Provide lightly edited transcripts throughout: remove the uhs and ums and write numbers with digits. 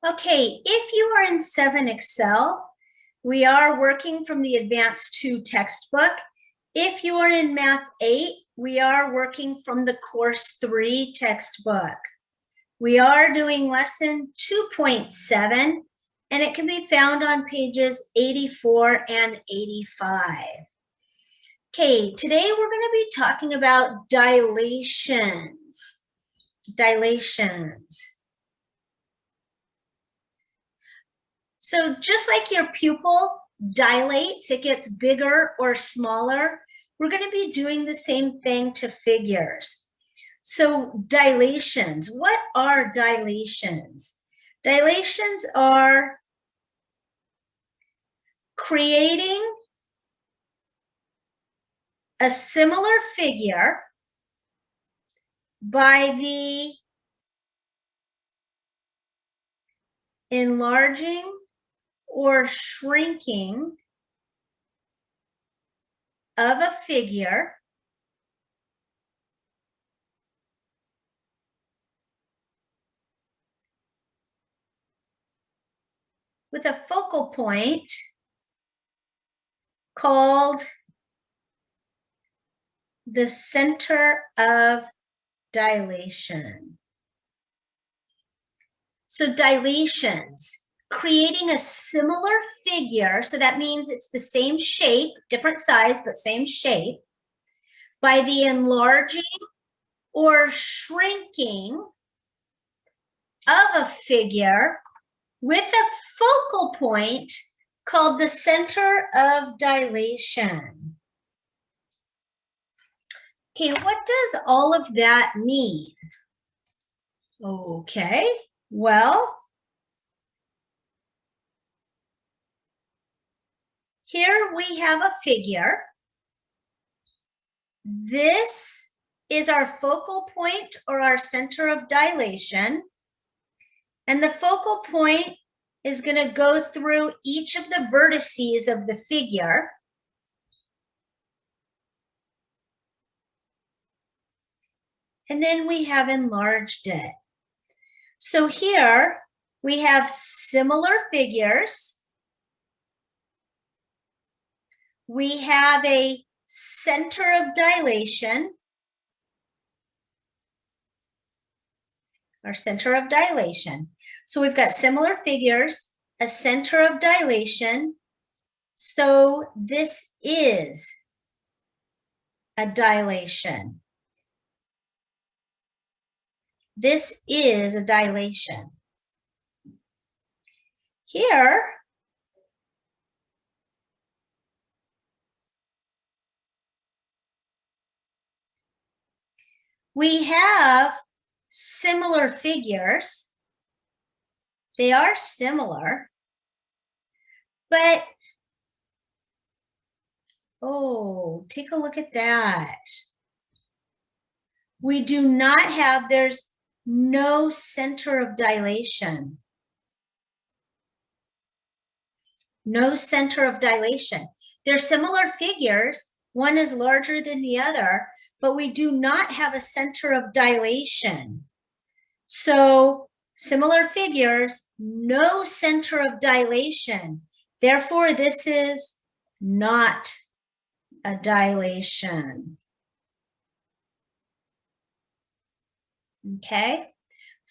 Okay, if you are in 7 Excel, we are working from the Advanced 2 textbook. If you are in Math 8, we are working from the Course 3 textbook. We are doing lesson 2.7, and it can be found on pages 84 and 85. Okay, today we're going to be talking about dilations. Dilations. So just like your pupil dilates, it gets bigger or smaller, we're going to be doing the same thing to figures. So dilations, what are dilations? Dilations are creating a similar figure by the enlarging or shrinking of a figure with a focal point called the center of dilation. So dilations, creating a similar figure, so that means it's the same shape, different size, but same shape, by the enlarging or shrinking of a figure with a focal point called the center of dilation. Okay, what does all of that mean? Okay, well, here we have a figure. This is our focal point or our center of dilation. And the focal point is going to go through each of the vertices of the figure. And then we have enlarged it. So here we have similar figures. We have a center of dilation. Our center of dilation. So we've got similar figures, a center of dilation. So this is a dilation. This is a dilation. Here, we have similar figures. They are similar, but oh, take a look at that. We do not have, there's no center of dilation. No center of dilation. They're similar figures. One is larger than the other, but we do not have a center of dilation. So similar figures, no center of dilation. Therefore, this is not a dilation. Okay?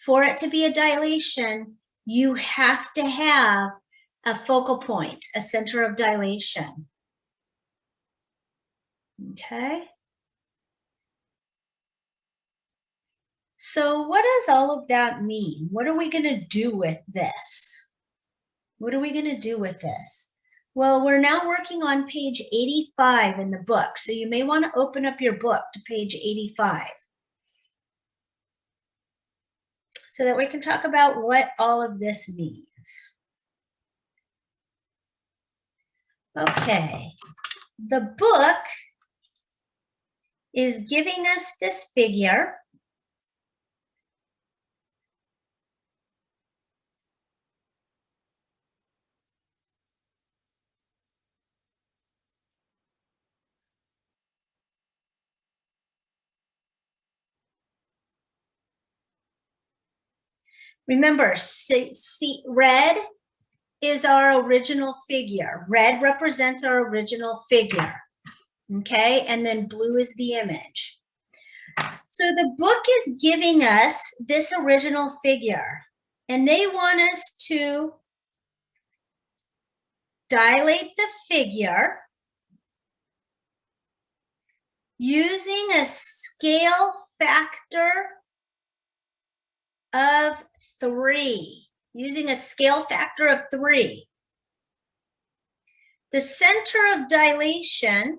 For it to be a dilation, you have to have a focal point, a center of dilation. Okay? So what does all of that mean? What are we going to do with this? What are we going to do with this? Well, we're now working on page 85 in the book, so you may want to open up your book to page 85 so that we can talk about what all of this means. Okay, the book is giving us this figure. Remember, red is our original figure. Red represents our original figure. Okay, and then blue is the image. So the book is giving us this original figure, and they want us to dilate the figure using a scale factor of 3. Using a scale factor of 3. The center of dilation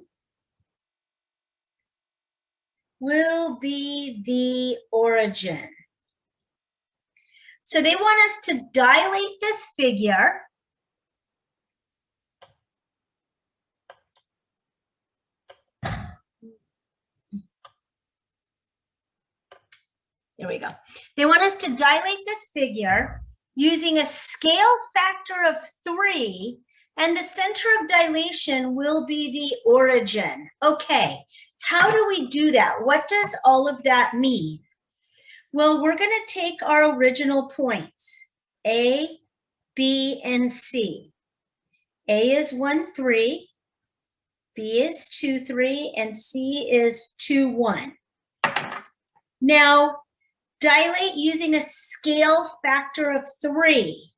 will be the origin. So they want us to dilate this figure There we go. They want us to dilate this figure using a scale factor of 3, and the center of dilation will be the origin. Okay, how do we do that? What does all of that mean? Well, we're going to take our original points, A, B, and C. A is 1, 3, B is 2, 3, and C is 2, 1. Now, dilate using a scale factor of 3.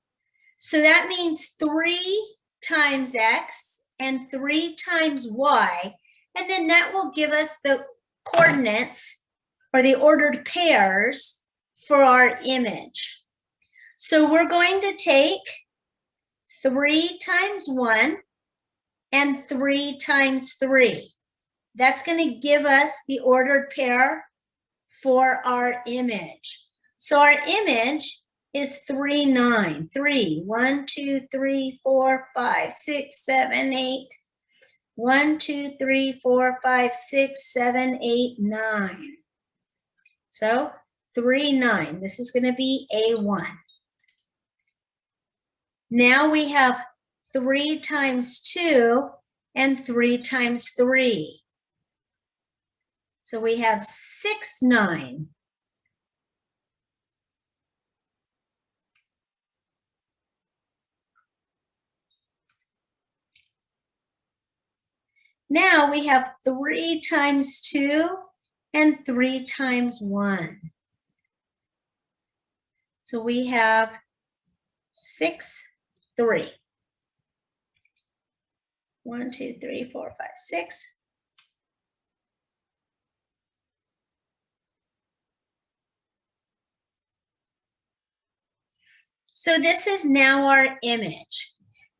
So that means 3 times x and 3 times y, and then that will give us the coordinates or the ordered pairs for our image. So we're going to take 3 times 1 and 3 times 3. That's going to give us the ordered pair for our image. So our image is 3, 9. 3, 1, 2, 3, 4, 5, 6, 7, 8. 1, 2, 3, 4, 5, 6, 7, 8, 9. So 3, 9. This is going to be A1. Now we have 3 times 2 and 3 times 3. So we have 6, 9. Now we have 3 times 2 and 3 times 1. So we have 6, 3. 1, 2, 3, 4, 5, 6. So this is now our image.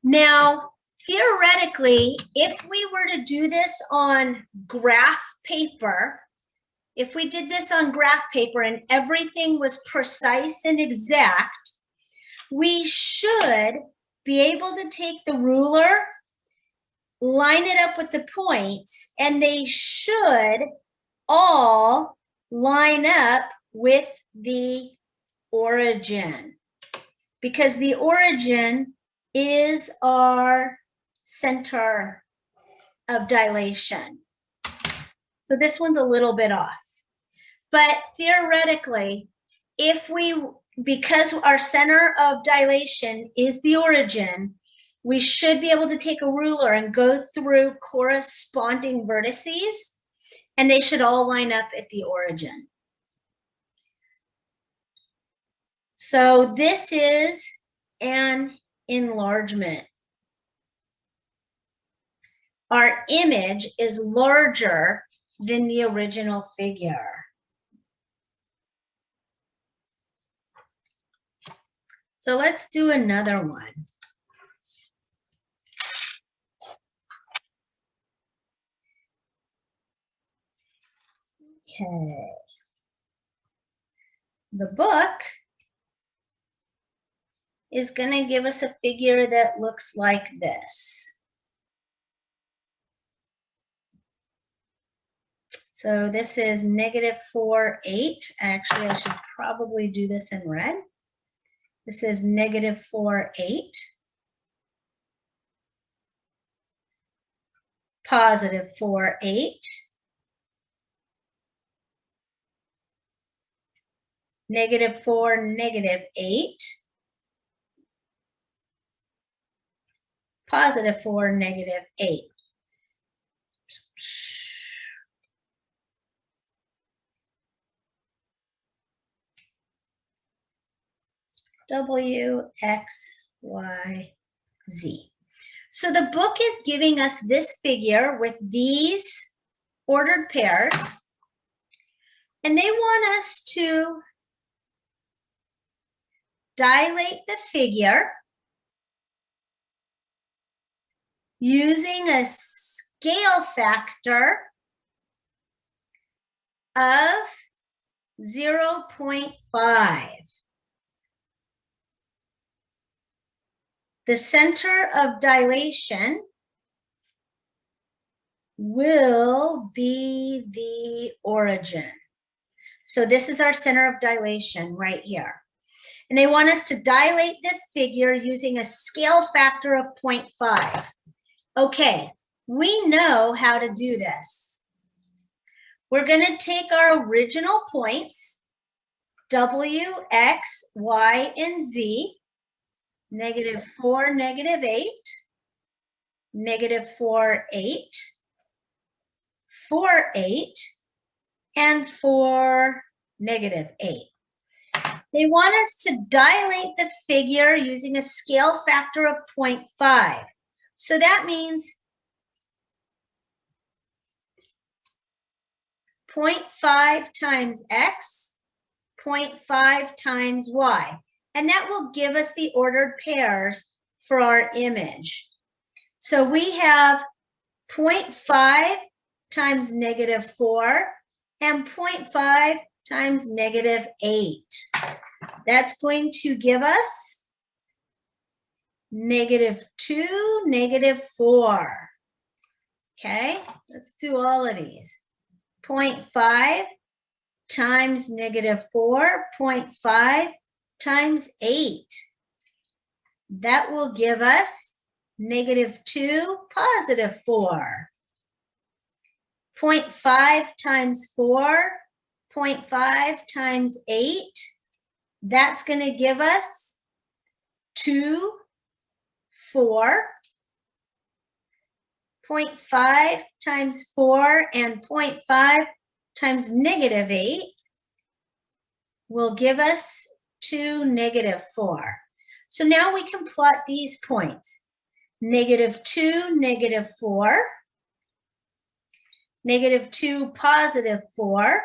Now, theoretically, if we were to do this on graph paper, if we did this on graph paper and everything was precise and exact, we should be able to take the ruler, line it up with the points, and they should all line up with the origin, because the origin is our center of dilation. So this one's a little bit off. But theoretically, because our center of dilation is the origin, we should be able to take a ruler and go through corresponding vertices, and they should all line up at the origin. So this is an enlargement. Our image is larger than the original figure. So let's do another one. Okay. The book is going to give us a figure that looks like this. So this is -4, 8. Actually, I should probably do this in red. This is -4, 8. +4, 8. negative 4, negative 8, positive 4, negative 8. W, X, Y, Z. So the book is giving us this figure with these ordered pairs, and they want us to dilate the figure using a scale factor of 0.5. The center of dilation will be the origin. So this is our center of dilation right here. And they want us to dilate this figure using a scale factor of 0.5. Okay, we know how to do this. We're going to take our original points, W, X, Y, and Z, negative 4, negative 8, negative 4, 8, 4, 8, and 4, negative 8. They want us to dilate the figure using a scale factor of 0.5. So that means 0.5 times X, 0.5 times Y. And that will give us the ordered pairs for our image. So we have 0.5 times negative 4 and 0.5 times negative 8. That's going to give us negative 2, negative 4. Okay, let's do all of these. 0.5 times negative 4, 0.5 times 8. That will give us negative 2, positive 4. 0.5 times 4, 0.5 times 8. That's going to give us 2, 4. 0.5 times 4 and 0.5 times negative 8 will give us 2, negative 4. So now we can plot these points. Negative 2, negative 4. Negative 2, positive 4.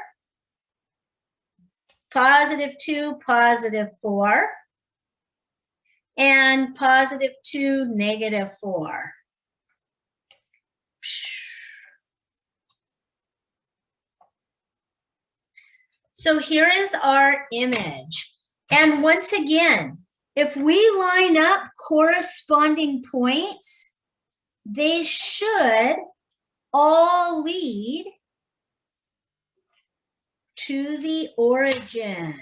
Positive 2, positive 4. And positive 2, negative 4. So here is our image. And once again, if we line up corresponding points, they should all lead to the origin,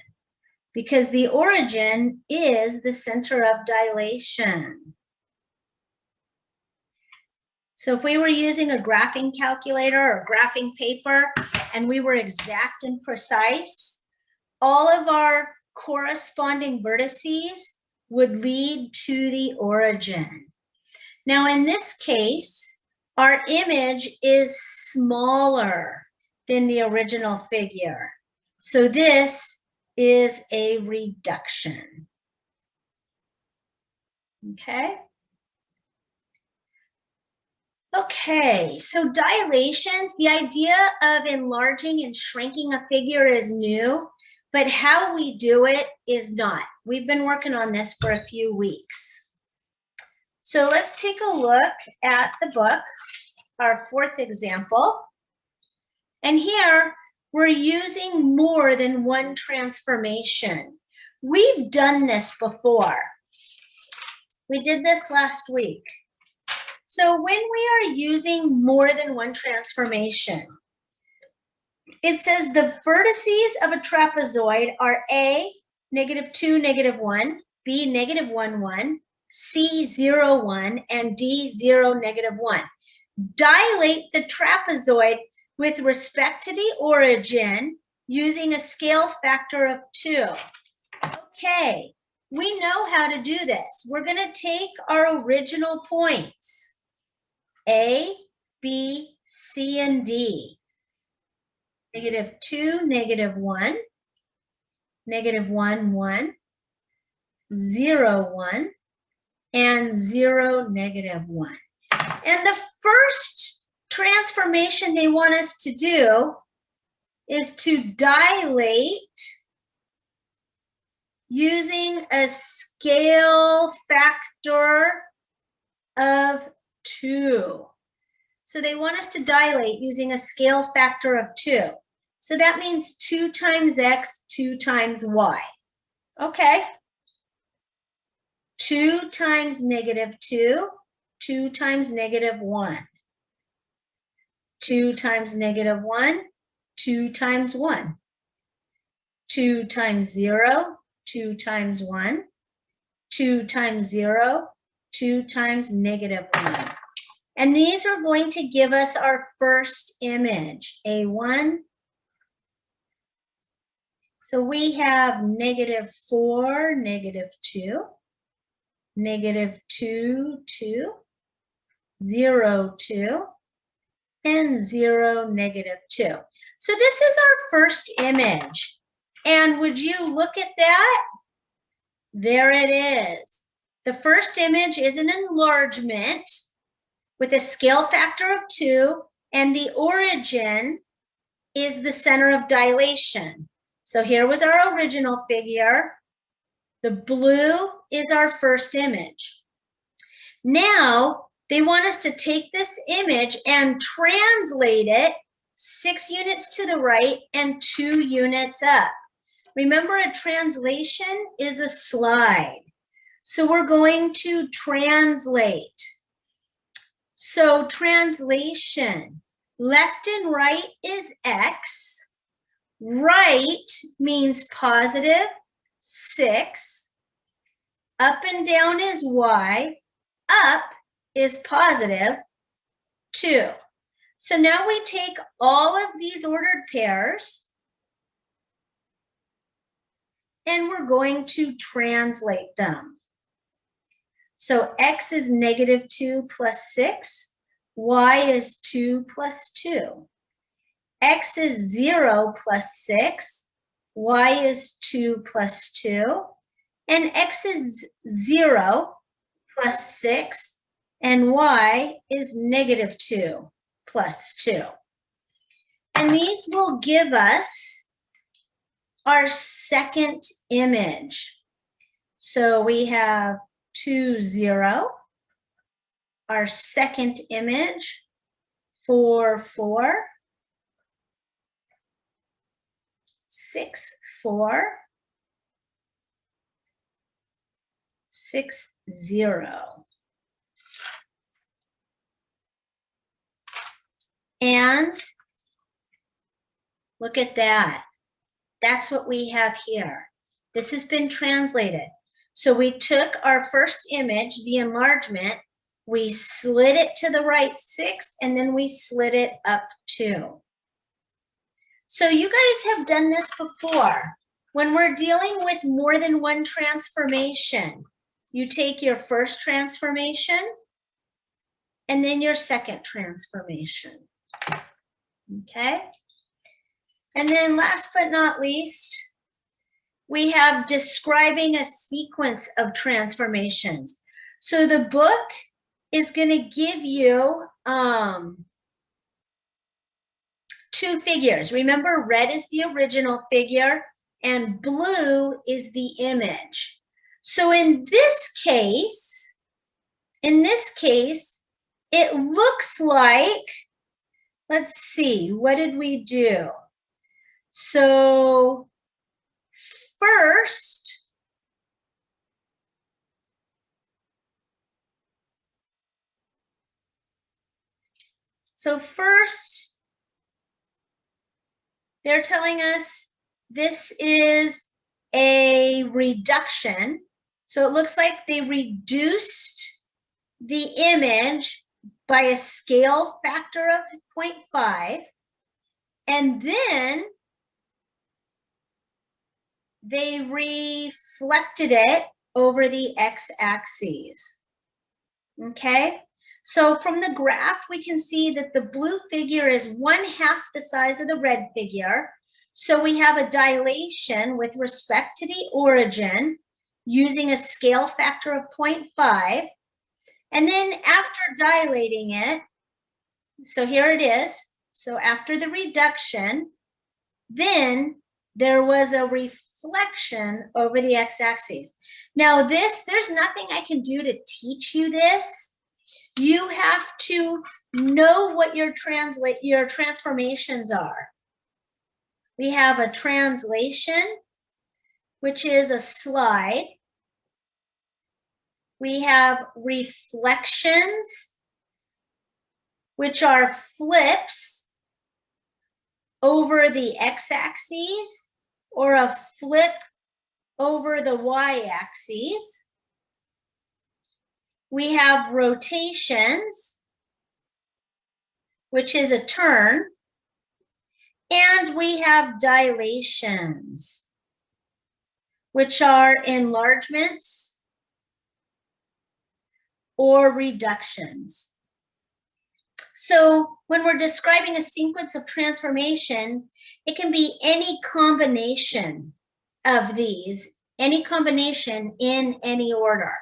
because the origin is the center of dilation. So if we were using a graphing calculator or graphing paper and we were exact and precise, all of our corresponding vertices would lead to the origin. Now in this case, our image is smaller than the original figure. So this is a reduction. Okay. Okay, so dilations, the idea of enlarging and shrinking a figure is new, but how we do it is not. We've been working on this for a few weeks. So let's take a look at the book, our fourth example. And here we're using more than one transformation. We've done this before. We did this last week. So when we are using more than one transformation, it says the vertices of a trapezoid are A, negative 2, negative 1, B, negative 1, 1, C, 0, 1, and D, 0, negative 1. Dilate the trapezoid with respect to the origin using a scale factor of 2. Okay, we know how to do this. We're going to take our original points, A, B, C, and D. -2, -1, -1, 1, 0, 1, and 0, -1. And the first transformation they want us to do is to dilate using a scale factor of 2. So they want us to dilate using a scale factor of 2. So that means 2 times x, 2 times y. Okay. 2 times -2, 2 times -1. 2 times -1, 2 times 1. 2 times 0, 2 times 1. 2 times 0, 2 times -1. And these are going to give us our first image, A1. So we have -4, -2, -2, 2, 0, 2, and 0, -2. So this is our first image. And would you look at that? There it is. The first image is an enlargement with a scale factor of 2, and the origin is the center of dilation. So here was our original figure. The blue is our first image. Now, they want us to take this image and translate it 6 units to the right and 2 units up. Remember, a translation is a slide. So we're going to translate. So translation, left and right is X. Right means positive 6. Up and down is Y. Up is positive 2. So now we take all of these ordered pairs and we're going to translate them. So X is -2 plus 6. Y is 2 plus 2. X is 0 plus 6. Y is 2 plus 2. And X is 0 plus 6. And Y is -2 plus 2. And these will give us our second image. So we have 2, 0. Our second image, 4, 4. 6, 4. 6, 0. And look at that. That's what we have here. This has been translated. So we took our first image, the enlargement, we slid it to the right 6, and then we slid it up 2. So you guys have done this before. When we're dealing with more than one transformation, you take your first transformation and then your second transformation. Okay? And then last but not least, we have describing a sequence of transformations. So the book is going to give you 2 figures. Remember, red is the original figure and blue is the image. So in this case, it looks like, let's see, what did we do? So first, they're telling us this is a reduction. So it looks like they reduced the image by a scale factor of 0.5. And then they reflected it over the x-axis. Okay, so from the graph, we can see that the blue figure is 1/2 the size of the red figure. So we have a dilation with respect to the origin using a scale factor of 0.5. And then after dilating it, so here it is. So after the reduction, then there was a reflection over the x-axis. Now there's nothing I can do to teach you this. You have to know what your transformations are. We have a translation, which is a slide. We have reflections, which are flips over the x-axis or a flip over the y-axis. We have rotations, which is a turn, and we have dilations, which are enlargements or reductions. So when we're describing a sequence of transformation, it can be any combination of these, any combination in any order.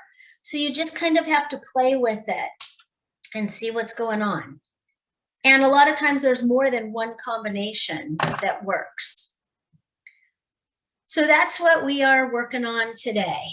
So you just kind of have to play with it and see what's going on. And a lot of times there's more than one combination that works. So that's what we are working on today.